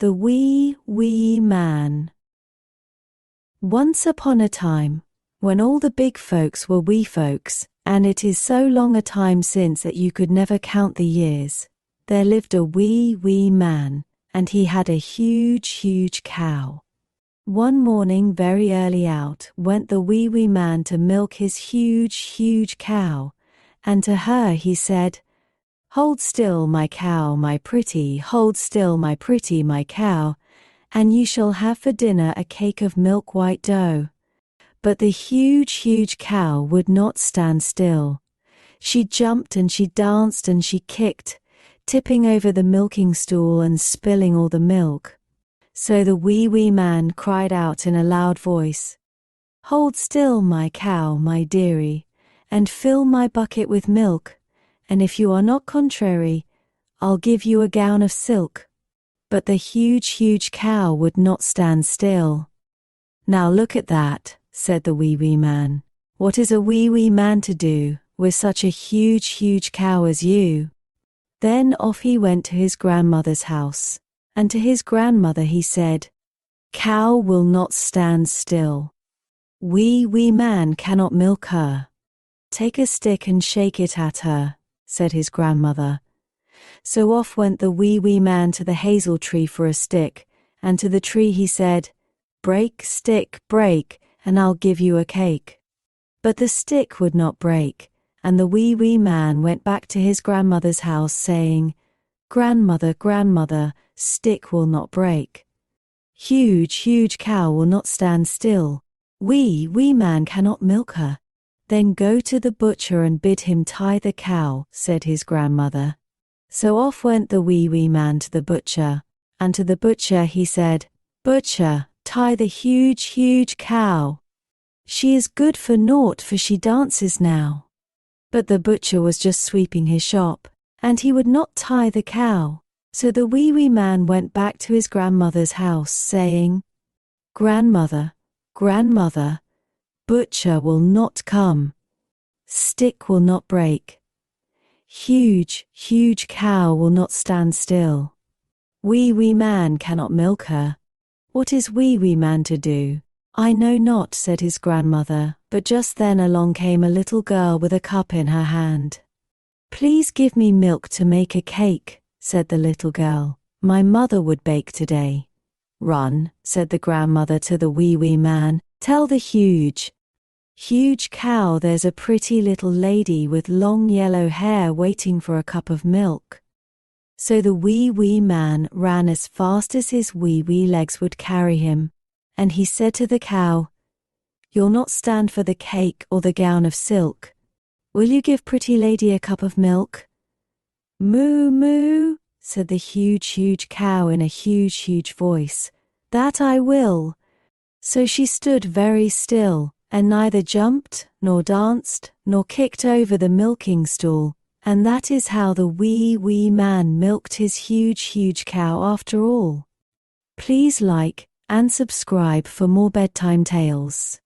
The Wee Man. Once upon a time, when all the big folks were wee folks, and it is so long a time since that you could never count the years, there lived a wee man, and he had a huge cow. One morning very early out went the wee man to milk his huge cow, and to her he said, "Hold still, my cow, my pretty, hold still, my pretty, my cow, and you shall have for dinner a cake of milk white dough." But the huge cow would not stand still. She jumped and she danced and she kicked, tipping over the milking stool and spilling all the milk. So the wee man cried out in a loud voice, "Hold still, my cow, my dearie, and fill my bucket with milk, and if you are not contrary, I'll give you a gown of silk." But the huge cow would not stand still. "Now look at that," said the wee man. "What is a wee man to do with such a huge cow as you?" Then off he went to his grandmother's house, and to his grandmother he said, "Cow will not stand still. Wee man cannot milk her." "Take a stick and shake it at her," said his grandmother. So off went the wee man to the hazel tree for a stick, and to the tree he said, "Break, stick, break, and I'll give you a cake." But the stick would not break, and the wee man went back to his grandmother's house saying, Grandmother, stick will not break. Huge cow will not stand still. Wee man cannot milk her." "Then go to the butcher and bid him tie the cow," said his grandmother. So off went the wee man to the butcher, and to the butcher he said, "Butcher, tie the huge cow. She is good for naught, for she dances now." But the butcher was just sweeping his shop, and he would not tie the cow. So the wee man went back to his grandmother's house, saying, Grandmother, butcher will not come. Stick will not break. Huge cow will not stand still. Wee man cannot milk her. What is wee man to do?" "I know not," said his grandmother, but just then along came a little girl with a cup in her hand. "Please give me milk to make a cake," said the little girl. "My mother would bake today." "Run," said the grandmother to the wee man, "tell the huge cow there's a pretty little lady with long yellow hair waiting for a cup of milk." So the wee man ran as fast as his wee legs would carry him, and he said to the cow, "You'll not stand for the cake or the gown of silk. Will you give pretty lady a cup of milk?" Moo, said the huge cow in a huge voice. "That I will." So she stood very still, and neither jumped, nor danced, nor kicked over the milking stool, and that is how the wee man milked his huge cow after all. Please like and subscribe for more bedtime tales.